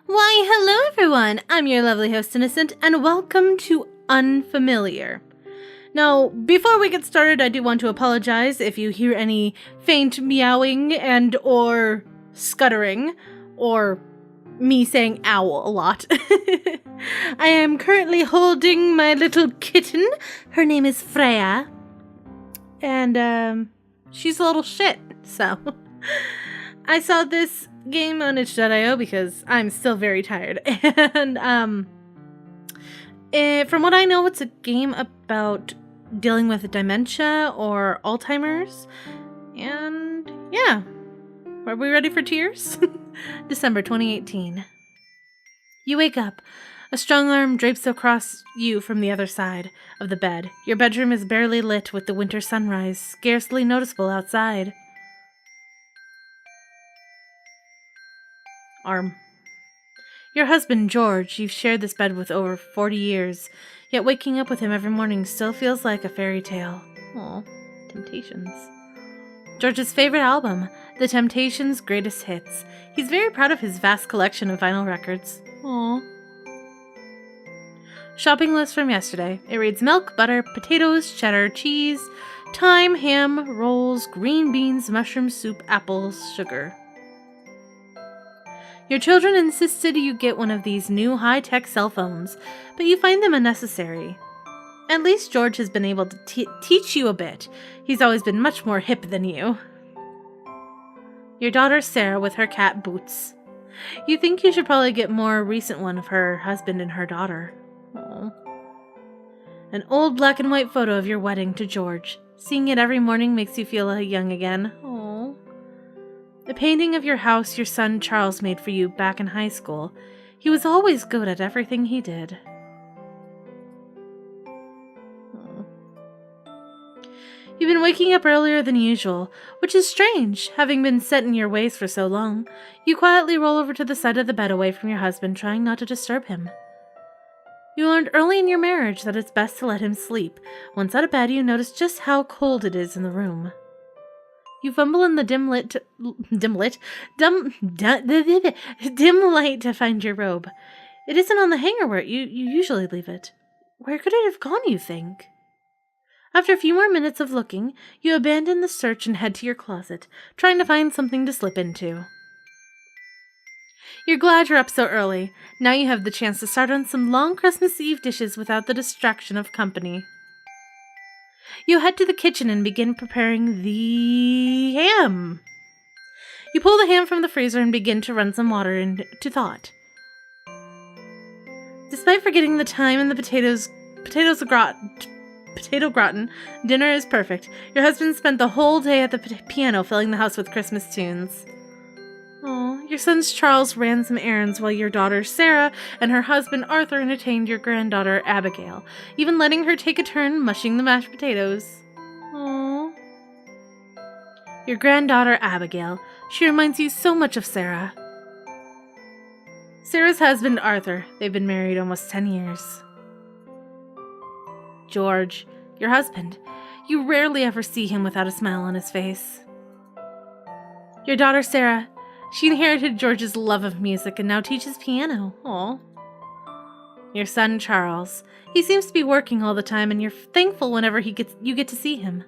Why, hello everyone! I'm your lovely host, Innocent, and welcome to Unfamiliar. Now, before we get started, I do want to apologize if you hear any faint meowing and or scuttering, or me saying ow a lot. I am currently holding my little kitten. Her name is Freya. And, she's a little shit, so... I saw this game on itch.io because I'm still very tired. And, from what I know, it's a game about dealing with dementia or Alzheimer's. And, yeah. Are we ready for tears? December 2018. You wake up. A strong arm drapes across you from the other side of the bed. Your bedroom is barely lit with the winter sunrise, scarcely noticeable outside. Arm. Your husband, George, you've shared this bed with over 40 years, yet waking up with him every morning still feels like a fairy tale. Aw, Temptations. George's favorite album, The Temptations' Greatest Hits. He's very proud of his vast collection of vinyl records. Aw. Shopping list from yesterday. It reads milk, butter, potatoes, cheddar, cheese, thyme, ham, rolls, green beans, mushroom soup, apples, sugar. Your children insisted you get one of these new high-tech cell phones, but you find them unnecessary. At least George has been able to teach you a bit. He's always been much more hip than you. Your daughter Sarah with her cat Boots. You think you should probably get more recent one of her husband and her daughter. Aww. An old black and white photo of your wedding to George. Seeing it every morning makes you feel young again. Aww. The painting of your house your son Charles made for you back in high school. He was always good at everything he did. You've been waking up earlier than usual, which is strange, having been set in your ways for so long. You quietly roll over to the side of the bed away from your husband, trying not to disturb him. You learned early in your marriage that it's best to let him sleep. Once out of bed, you notice just how cold it is in the room. You fumble in the dim light to find your robe. It isn't on the hanger where you usually leave it. Where could it have gone, you think? After a few more minutes of looking, you abandon the search and head to your closet, trying to find something to slip into. You're glad you're up so early. Now you have the chance to start on some long Christmas Eve dishes without the distraction of company. You head to the kitchen and begin preparing the ham. You pull the ham from the freezer and begin to run some water into thought. Despite forgetting the thyme and the potato gratin, dinner is perfect. Your husband spent the whole day at the piano filling the house with Christmas tunes. Your son Charles ran some errands while your daughter Sarah and her husband Arthur entertained your granddaughter Abigail, even letting her take a turn mushing the mashed potatoes. Aww. Your granddaughter Abigail. She reminds you so much of Sarah. Sarah's husband Arthur. They've been married almost 10 years. George, your husband. You rarely ever see him without a smile on his face. Your daughter Sarah. She inherited George's love of music and now teaches piano. Aw. Your son, Charles. He seems to be working all the time and you're thankful whenever you get to see him.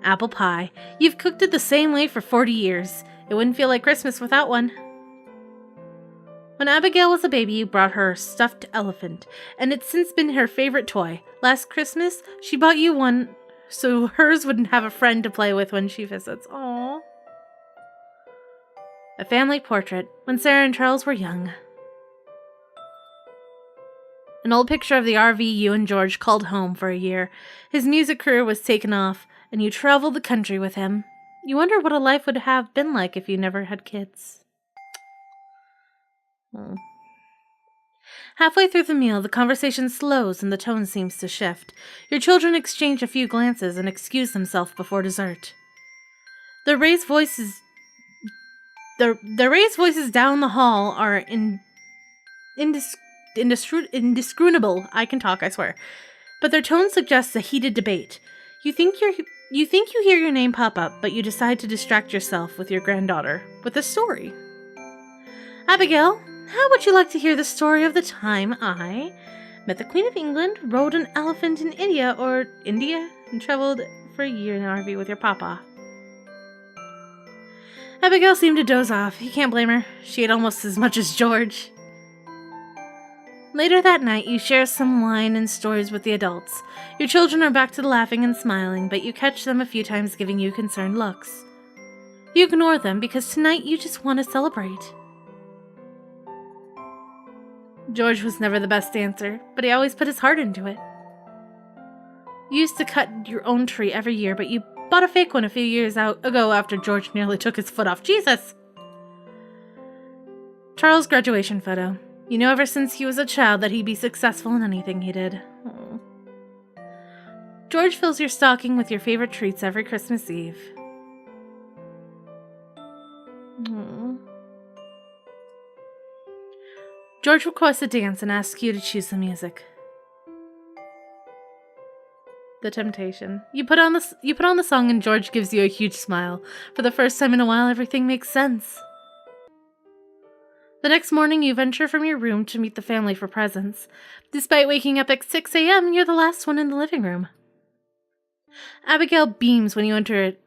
Apple pie. You've cooked it the same way for 40 years. It wouldn't feel like Christmas without one. When Abigail was a baby, you brought her a stuffed elephant, and it's since been her favorite toy. Last Christmas, she bought you one so hers wouldn't have a friend to play with when she visits. Aww. A family portrait when Sarah and Charles were young. An old picture of the RV you and George called home for a year. His music career was taken off, and you traveled the country with him. You wonder what a life would have been like if you never had kids. Oh. Halfway through the meal, the conversation slows and the tone seems to shift. Your children exchange a few glances and excuse themselves before dessert. The raised voices down the hall are indiscernible. I can talk, I swear. But their tone suggests a heated debate. You think You think you hear your name pop up, but you decide to distract yourself with your granddaughter with a story. Abigail, how would you like to hear the story of the time I met the Queen of England, rode an elephant in India, and traveled for a year in an RV with your papa? Abigail seemed to doze off. You can't blame her. She ate almost as much as George. Later that night, you share some wine and stories with the adults. Your children are back to the laughing and smiling, but you catch them a few times giving you concerned looks. You ignore them because tonight you just want to celebrate. George was never the best dancer, but he always put his heart into it. You used to cut your own tree every year, but you bought a fake one a few years ago after George nearly took his foot off. Jesus! Charles' graduation photo. You know ever since he was a child that he'd be successful in anything he did. Aww. George fills your stocking with your favorite treats every Christmas Eve. Aww. George requests a dance and asks you to choose the music. The Temptation. You put on the song and George gives you a huge smile. For the first time in a while, everything makes sense. The next morning, you venture from your room to meet the family for presents. Despite waking up at 6 a.m., you're the last one in the living room. Abigail beams when you enter it.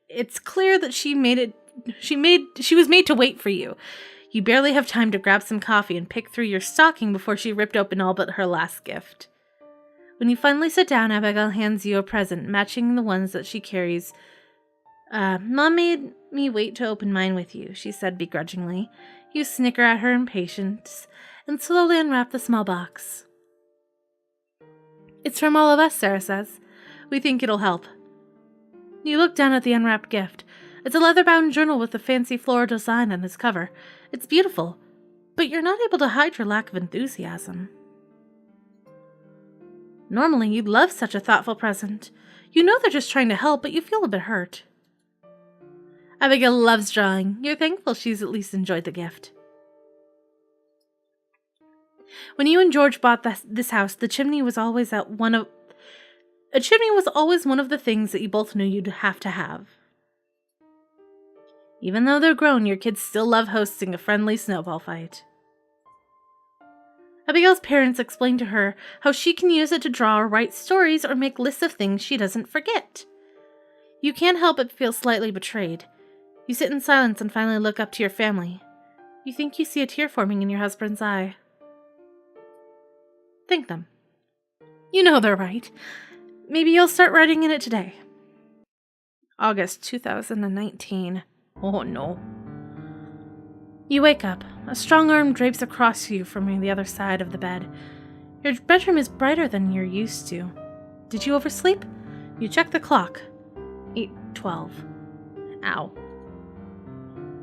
It's clear that she was made to wait for you. You barely have time to grab some coffee and pick through your stocking before she ripped open all but her last gift. When you finally sit down, Abigail hands you a present, matching the ones that she carries. Mom made me wait to open mine with you, she said begrudgingly. You snicker at her impatience and slowly unwrap the small box. It's from all of us, Sarah says. We think it'll help. You look down at the unwrapped gift. It's a leather-bound journal with a fancy floral design on its cover. It's beautiful, but you're not able to hide your lack of enthusiasm. Normally, you'd love such a thoughtful present. You know they're just trying to help, but you feel a bit hurt. Abigail loves drawing. You're thankful she's at least enjoyed the gift. When you and George bought this house, the chimney was always one of the things that you both knew you'd have to have. Even though they're grown, your kids still love hosting a friendly snowball fight. Abigail's parents explain to her how she can use it to draw or write stories or make lists of things she doesn't forget. You can't help but feel slightly betrayed. You sit in silence and finally look up to your family. You think you see a tear forming in your husband's eye. Thank them. You know they're right. Maybe you'll start writing in it today. August 2019. Oh no. You wake up. A strong arm drapes across you from the other side of the bed. Your bedroom is brighter than you're used to. Did you oversleep? You check the clock. 8:12. Ow.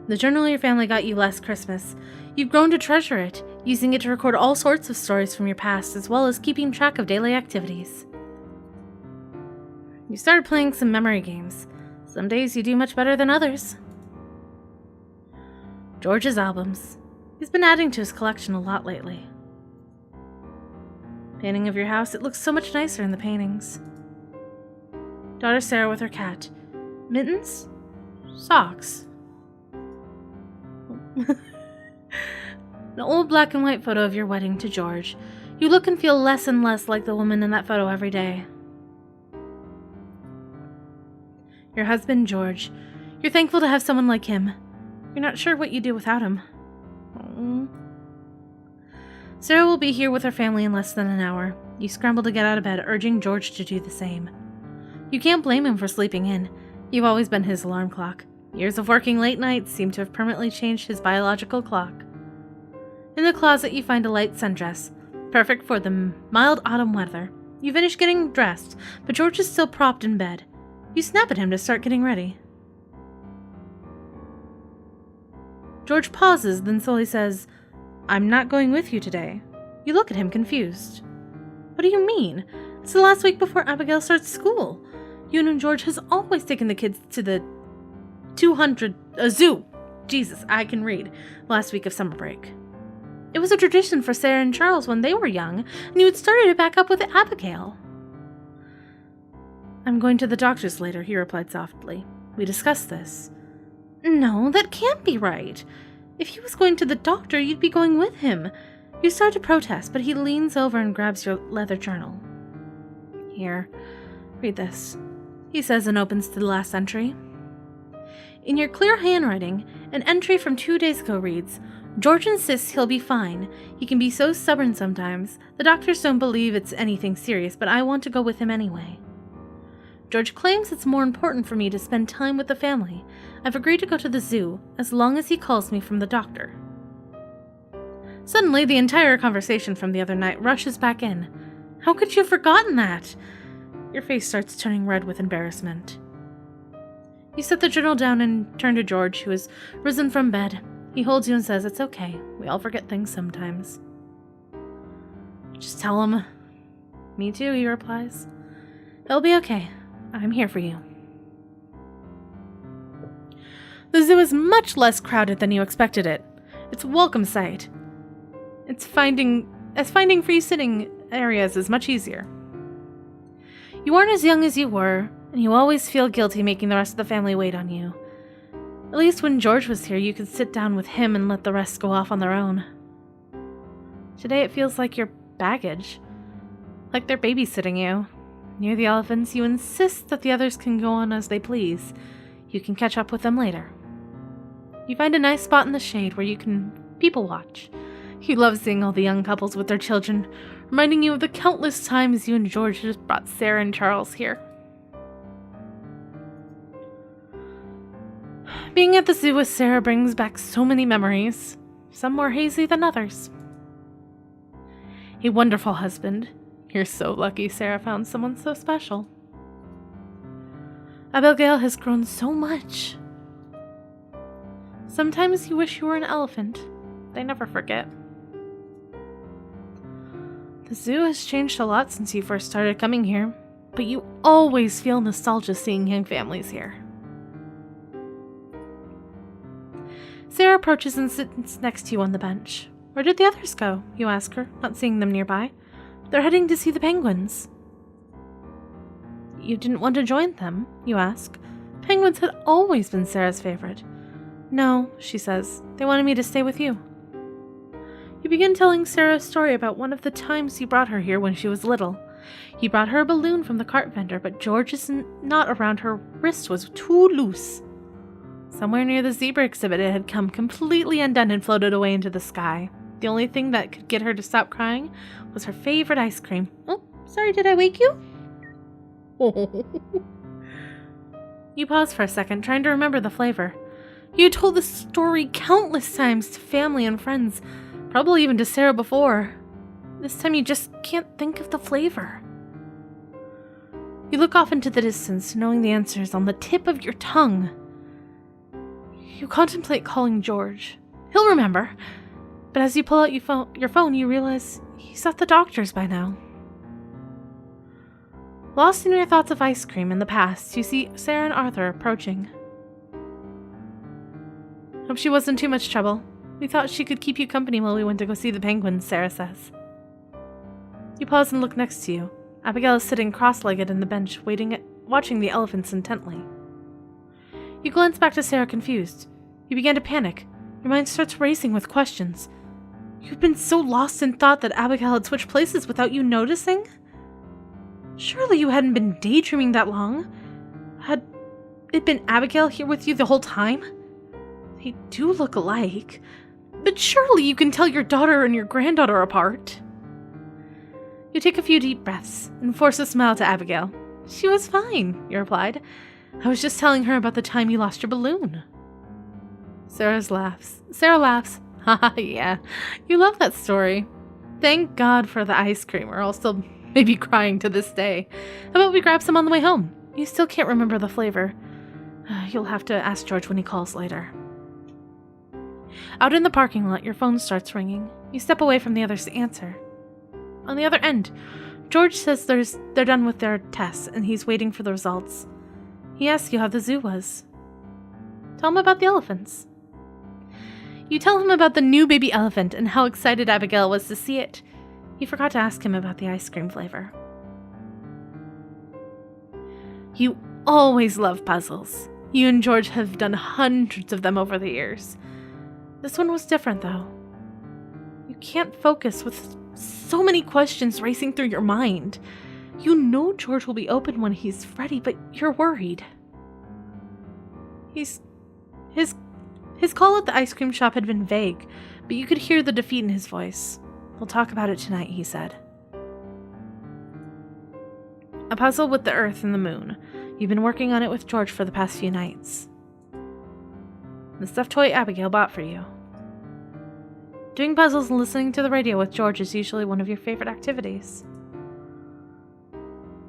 The journal your family got you last Christmas. You've grown to treasure it, using it to record all sorts of stories from your past, as well as keeping track of daily activities. You started playing some memory games. Some days you do much better than others. George's albums. He's been adding to his collection a lot lately. Painting of your house. It looks so much nicer in the paintings. Daughter Sarah with her cat. Mittens? Socks. An old black and white photo of your wedding to George. You look and feel less and less like the woman in that photo every day. Your husband, George. You're thankful to have someone like him. You're not sure what you'd do without him. Aww. Sarah will be here with her family in less than an hour. You scramble to get out of bed, urging George to do the same. You can't blame him for sleeping in. You've always been his alarm clock. Years of working late nights seem to have permanently changed his biological clock. In the closet, you find a light sundress, perfect for the mild autumn weather. You finish getting dressed, but George is still propped in bed. You snap at him to start getting ready. George pauses, then slowly says, "I'm not going with you today." You look at him confused. What do you mean? It's the last week before Abigail starts school. You and George has always taken the kids to the zoo. Jesus, I can read. Last week of summer break. It was a tradition for Sarah and Charles when they were young, and you had started it back up with Abigail. I'm going to the doctor's later, he replied softly. We discussed this. No, that can't be right. If he was going to the doctor, you'd be going with him. You start to protest, but he leans over and grabs your leather journal. Here, read this, he says and opens to the last entry. In your clear handwriting, an entry from 2 days ago reads, George insists he'll be fine. He can be so stubborn sometimes. The doctors don't believe it's anything serious, but I want to go with him anyway. George claims it's more important for me to spend time with the family. I've agreed to go to the zoo, as long as he calls me from the doctor. Suddenly, the entire conversation from the other night rushes back in. How could you have forgotten that? Your face starts turning red with embarrassment. You set the journal down and turn to George, who has risen from bed. He holds you and says, it's okay. We all forget things sometimes. Just tell him. Me too, he replies. It'll be okay. I'm here for you. The zoo is much less crowded than you expected it. It's a welcome sight. Finding free sitting areas is much easier. You aren't as young as you were, and you always feel guilty making the rest of the family wait on you. At least when George was here, you could sit down with him and let the rest go off on their own. Today it feels like your baggage. Like they're babysitting you. Near the elephants, you insist that the others can go on as they please. You can catch up with them later. You find a nice spot in the shade where you can people watch. You love seeing all the young couples with their children, reminding you of the countless times you and George just brought Sarah and Charles here. Being at the zoo with Sarah brings back so many memories, some more hazy than others. A wonderful husband. You're so lucky Sarah found someone so special. Abigail has grown so much. Sometimes you wish you were an elephant. They never forget. The zoo has changed a lot since you first started coming here, but you always feel nostalgia seeing young families here. Sarah approaches and sits next to you on the bench. Where did the others go? You ask her, not seeing them nearby. They're heading to see the penguins. You didn't want to join them? You ask. Penguins had always been Sarah's favorite. No, she says. They wanted me to stay with you. You begin telling Sarah a story about one of the times you brought her here when she was little. You brought her a balloon from the cart vendor, but George's knot around her wrist was too loose. Somewhere near the zebra exhibit, it had come completely undone and floated away into the sky. The only thing that could get her to stop crying was her favorite ice cream. Oh, sorry, did I wake you? You pause for a second, trying to remember the flavor. You told this story countless times to family and friends, probably even to Sarah before. This time you just can't think of the flavor. You look off into the distance, knowing the answer is on the tip of your tongue. You contemplate calling George. He'll remember. But as you pull out your phone, you realize he's at the doctor's by now. Lost in your thoughts of ice cream in the past, you see Sarah and Arthur approaching. Hope she wasn't too much trouble. We thought she could keep you company while we went to go see the penguins, Sarah says. You pause and look next to you. Abigail is sitting cross-legged on the bench, watching the elephants intently. You glance back to Sarah, confused. You begin to panic. Your mind starts racing with questions. You've been so lost in thought that Abigail had switched places without you noticing? Surely you hadn't been daydreaming that long. Had it been Abigail here with you the whole time? They do look alike, but surely you can tell your daughter and your granddaughter apart. You take a few deep breaths and force a smile to Abigail. She was fine, you replied. I was just telling her about the time you lost your balloon. Sarah laughs. Haha, yeah, you love that story. Thank God for the ice cream, or I'll still maybe crying to this day. How about we grab some on the way home? You still can't remember the flavor. You'll have to ask George when he calls later. Out in the parking lot, your phone starts ringing. You step away from the others to answer. On the other end, George says they're done with their tests and he's waiting for the results. He asks you how the zoo was. Tell him about the elephants. You tell him about the new baby elephant and how excited Abigail was to see it. You forgot to ask him about the ice cream flavor. You always love puzzles. You and George have done hundreds of them over the years. This one was different, though. You can't focus with so many questions racing through your mind. You know George will be open when he's ready, but you're worried. His call at the ice cream shop had been vague, but you could hear the defeat in his voice. "We'll talk about it tonight," he said. A puzzle with the Earth and the Moon. You've been working on it with George for the past few nights. The stuffed toy Abigail bought for you. Doing puzzles and listening to the radio with George is usually one of your favorite activities.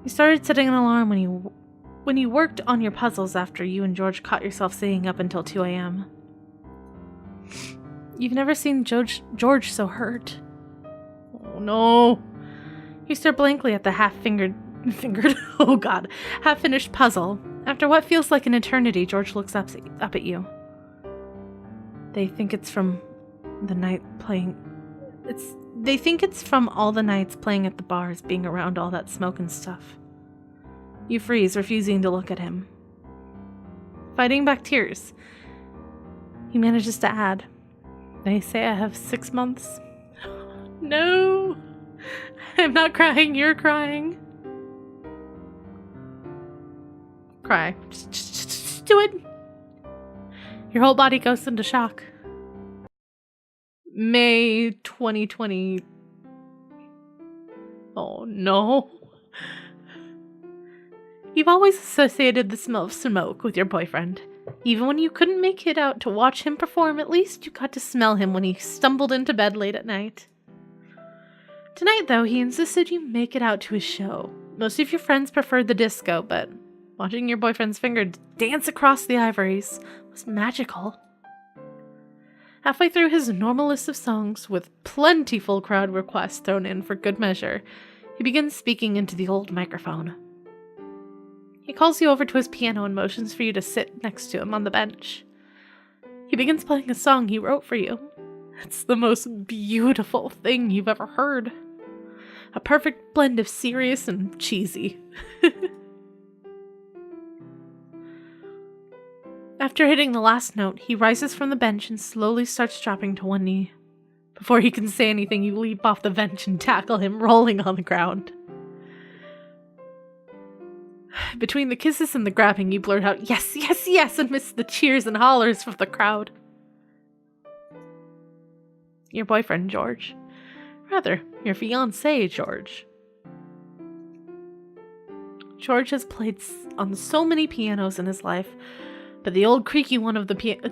You started setting an alarm when you worked on your puzzles after you and George caught yourself staying up until 2 a.m. You've never seen George so hurt. Oh no. You stare blankly at the half-finished puzzle. After what feels like an eternity, George looks up at you. They think it's from the night playing. They think it's from all the nights playing at the bars, being around all that smoke and stuff. You freeze, refusing to look at him. Fighting back tears. He manages to add, "They say I have 6 months." No! I'm not crying, you're crying. Cry. Just do it. Your whole body goes into shock. May 2020. Oh no. You've always associated the smell of smoke with your boyfriend. Even when you couldn't make it out to watch him perform, at least you got to smell him when he stumbled into bed late at night. Tonight, though, he insisted you make it out to his show. Most of your friends preferred the disco, but watching your boyfriend's finger dance across the ivories was magical. Halfway through his normal list of songs, with plentiful crowd requests thrown in for good measure, he begins speaking into the old microphone. He calls you over to his piano and motions for you to sit next to him on the bench. He begins playing a song he wrote for you. It's the most beautiful thing you've ever heard. A perfect blend of serious and cheesy. After hitting the last note, he rises from the bench and slowly starts dropping to one knee. Before he can say anything, you leap off the bench and tackle him, rolling on the ground. Between the kisses and the grabbing, you blurt out, "Yes, yes, yes," and miss the cheers and hollers from the crowd. Your boyfriend, George. Rather, your fiancé, George. George has played on so many pianos in his life, but the old creaky one at the piano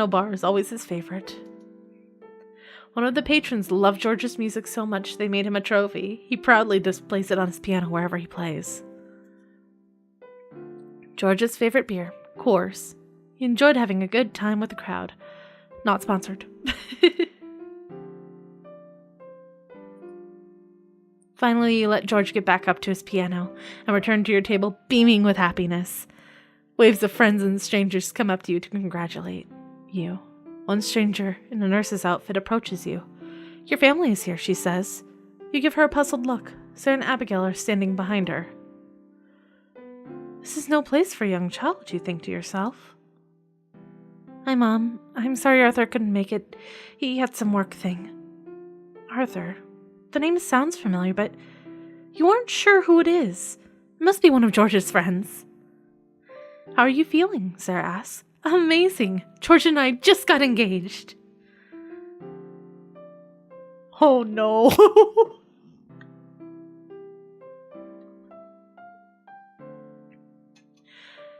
bar is always his favorite. One of the patrons loved George's music so much they made him a trophy. He proudly displays it on his piano wherever he plays. George's favorite beer, Coors. He enjoyed having a good time with the crowd. Not sponsored. Finally, you let George get back up to his piano and return to your table beaming with happiness. Waves of friends and strangers come up to you to congratulate you. One stranger in a nurse's outfit approaches you. "Your family is here," she says. You give her a puzzled look. Sarah and Abigail are standing behind her. "This is no place for a young child," you think to yourself. "Hi, Mom. I'm sorry Arthur couldn't make it. He had some work thing." Arthur. The name sounds familiar, but you aren't sure who it is. It must be one of George's friends. "How are you feeling?" Sarah asks. "Amazing. George and I just got engaged." Oh no.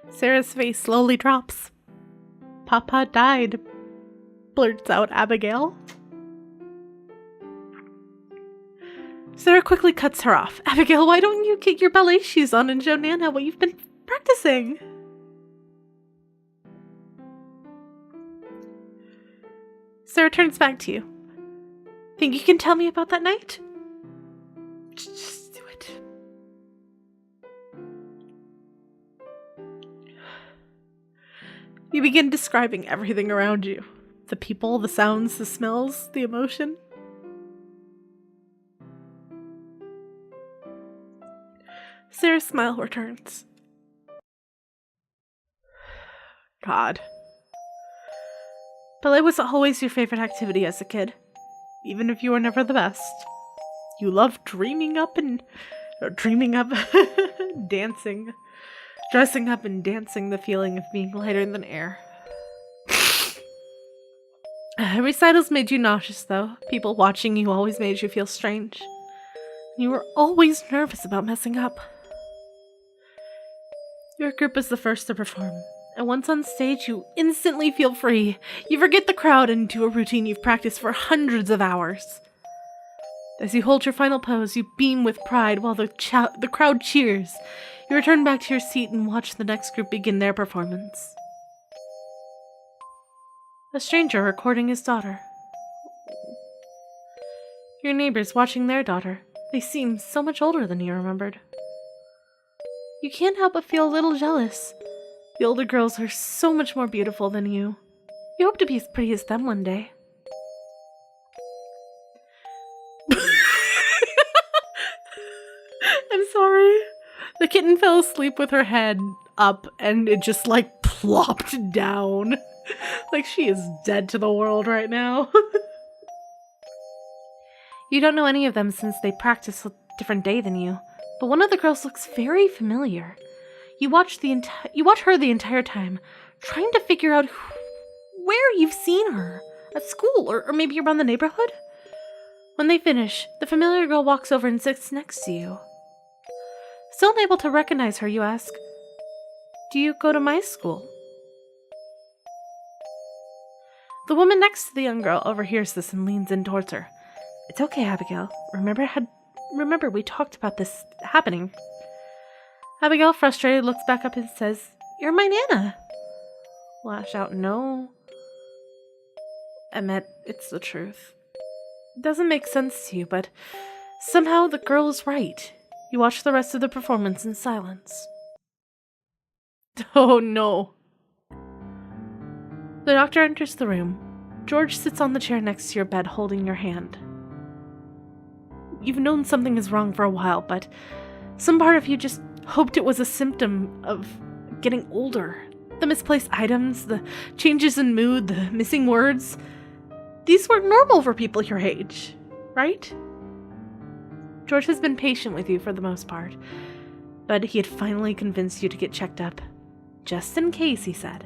Sarah's face slowly drops. "Papa died," blurts out Abigail. Sarah quickly cuts her off. "Abigail, why don't you get your ballet shoes on and show Nana what you've been practicing?" Sarah turns back to you. "Think you can tell me about that night?" Just do it. You begin describing everything around you. The people, the sounds, the smells, the emotion. Sarah's smile returns. God. Ballet was always your favorite activity as a kid, even if you were never the best. You loved dancing, dressing up and dancing, the feeling of being lighter than air. Recitals made you nauseous, though. People watching you always made you feel strange. You were always nervous about messing up. Your group is the first to perform, and once on stage, you instantly feel free. You forget the crowd and do a routine you've practiced for hundreds of hours. As you hold your final pose, you beam with pride while the crowd cheers. You return back to your seat and watch the next group begin their performance. A stranger recording his daughter. Your neighbors watching their daughter. They seem so much older than you remembered. You can't help but feel a little jealous. The older girls are so much more beautiful than you. You hope to be as pretty as them one day. I'm sorry. The kitten fell asleep with her head up and it just plopped down. She is dead to the world right now. You don't know any of them since they practice a different day than you, but one of the girls looks very familiar. You watch her the entire time, trying to figure out where you've seen her. At school, or maybe around the neighborhood? When they finish, the familiar girl walks over and sits next to you. Still unable to recognize her, you ask, "Do you go to my school?" The woman next to the young girl overhears this and leans in towards her. "It's okay, Abigail. Remember we talked about this happening." Abigail, frustrated, looks back up and says, "You're my Nana." Lash out, "No. Emmett, it's the truth. It doesn't make sense to you, but somehow the girl is right." You watch the rest of the performance in silence. Oh no. The doctor enters the room. George sits on the chair next to your bed, holding your hand. You've known something is wrong for a while, but some part of you just hoped it was a symptom of getting older. The misplaced items, the changes in mood, the missing words. These were normal for people your age, right? George has been patient with you for the most part, but he had finally convinced you to get checked up. Just in case, he said.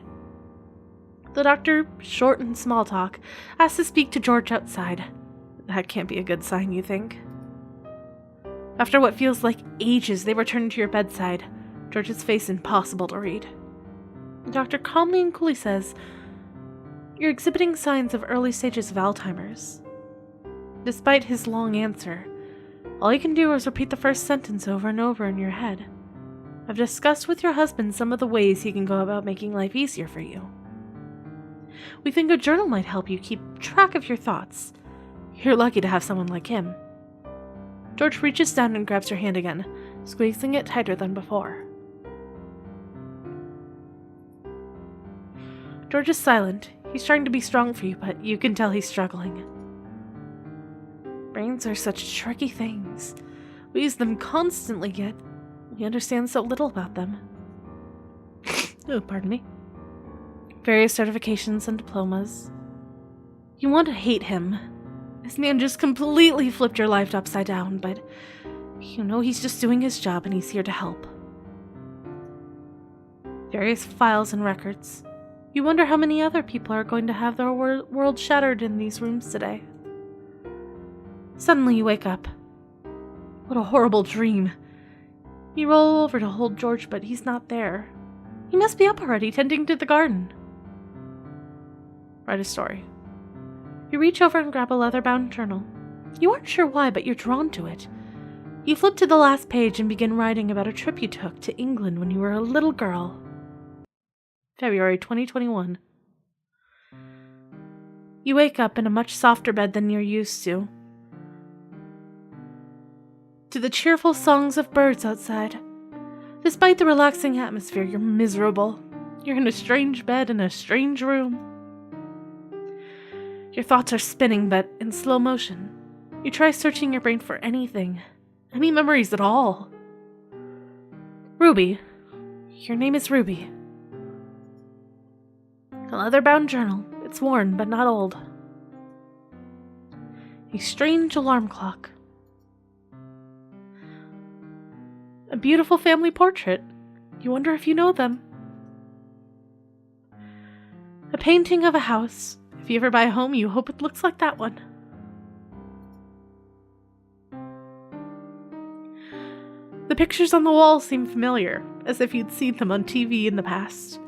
The doctor, short and small talk, asks to speak to George outside. That can't be a good sign, you think. After what feels like ages, they return to your bedside, George's face impossible to read. The doctor calmly and coolly says, "You're exhibiting signs of early stages of Alzheimer's." Despite his long answer, all you can do is repeat the first sentence over and over in your head. "I've discussed with your husband some of the ways he can go about making life easier for you. We think a journal might help you keep track of your thoughts. You're lucky to have someone like him." George reaches down and grabs your hand again, squeezing it tighter than before. George is silent. He's trying to be strong for you, but you can tell he's struggling. Brains are such tricky things. We use them constantly, yet we understand so little about them. Oh, pardon me. Various certifications and diplomas. You want to hate him. This man just completely flipped your life upside down, but you know he's just doing his job and he's here to help. Various files and records. You wonder how many other people are going to have their world shattered in these rooms today. Suddenly you wake up. What a horrible dream. You roll over to hold George, but he's not there. He must be up already, tending to the garden. Write a story. You reach over and grab a leather-bound journal. You aren't sure why, but you're drawn to it. You flip to the last page and begin writing about a trip you took to England when you were a little girl. February 2021. You wake up in a much softer bed than you're used to the cheerful songs of birds outside. Despite the relaxing atmosphere, you're miserable. You're in a strange bed in a strange room. Your thoughts are spinning, but in slow motion. You try searching your brain for anything, any memories at all. Ruby. Your name is Ruby. A leather-bound journal. It's worn, but not old. A strange alarm clock. A beautiful family portrait. You wonder if you know them. A painting of a house. If you ever buy a home, you hope it looks like that one. The pictures on the wall seem familiar, as if you'd seen them on TV in the past.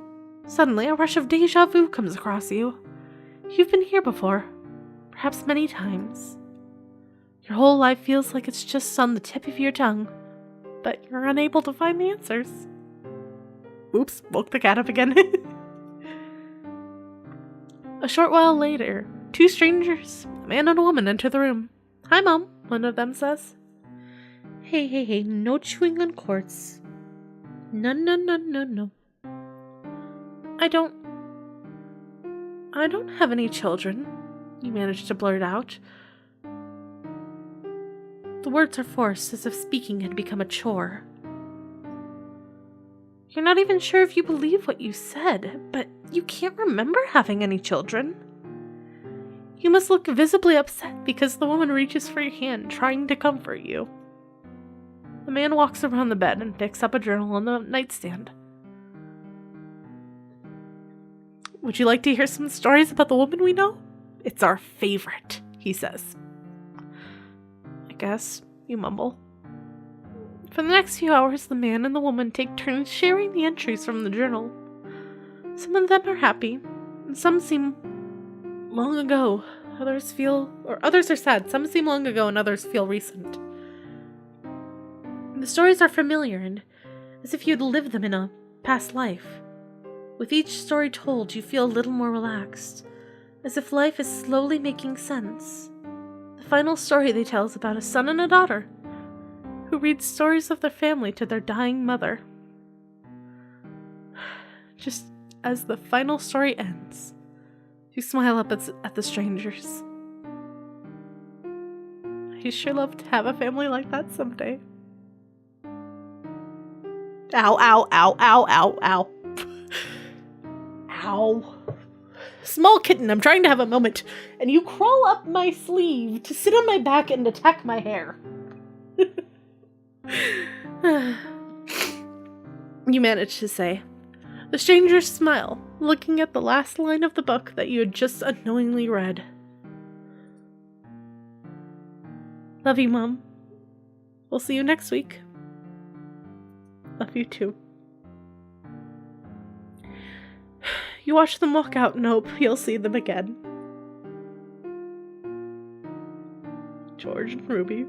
Suddenly, a rush of déjà vu comes across you. You've been here before, perhaps many times. Your whole life feels like it's just on the tip of your tongue, but you're unable to find the answers. Oops, woke the cat up again. A short while later, two strangers, a man and a woman, enter the room. "Hi, Mom," one of them says. Hey, no chewing on quartz. No. I don't have any children, you managed to blurt out. The words are forced, as if speaking had become a chore. You're not even sure if you believe what you said, but you can't remember having any children. You must look visibly upset because the woman reaches for your hand, trying to comfort you. The man walks around the bed and picks up a journal on the nightstand. Would you like to hear some stories about the woman we know? It's our favorite, he says. I guess, you mumble. For the next few hours, the man and the woman take turns sharing the entries from the journal. Some of them are happy, and some seem long ago. Others are sad. Some seem long ago, and others feel recent. The stories are familiar, and as if you'd lived them in a past life. With each story told, you feel a little more relaxed, as if life is slowly making sense. The final story they tell is about a son and a daughter who read stories of their family to their dying mother. Just as the final story ends, you smile up at the strangers. I sure love to have a family like that someday. Ow, ow, ow, ow, ow, ow. Ow. Small kitten, I'm trying to have a moment, and you crawl up my sleeve to sit on my back and attack my hair. You manage to say. The strangers smile, looking at the last line of the book that you had just unknowingly read. Love you, Mom. We'll see you next week. Love you too. You watch them walk out and hope you'll see them again. George and Ruby.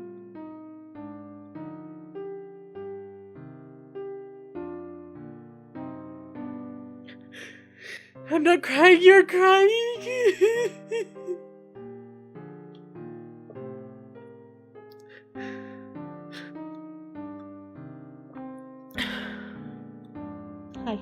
I'm not crying, you're crying. Hi.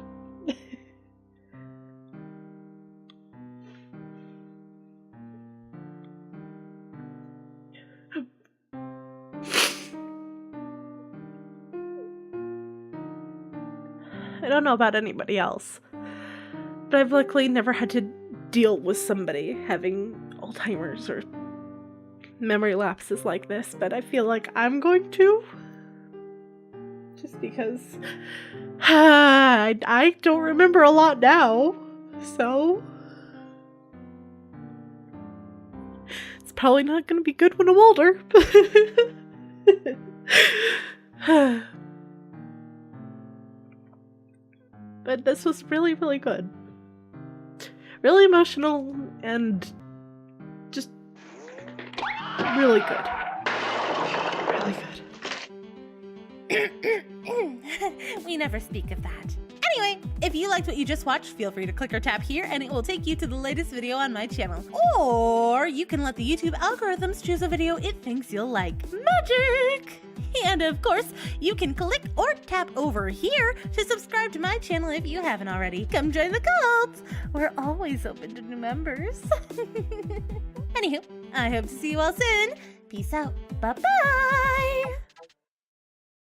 I don't know about anybody else, but I've luckily never had to deal with somebody having Alzheimer's or memory lapses like this, but I feel like I'm going to. Just because I don't remember a lot now, so it's probably not going to be good when I'm older. But this was really, really good. Really emotional and just really good. Really good. We never speak of that. Anyway, if you liked what you just watched, feel free to click or tap here and it will take you to the latest video on my channel. Or you can let the YouTube algorithms choose a video it thinks you'll like. Magic! And of course, you can click or tap over here to subscribe to my channel if you haven't already. Come join the cult! We're always open to new members. Anywho, I hope to see you all soon. Peace out. Bye-bye!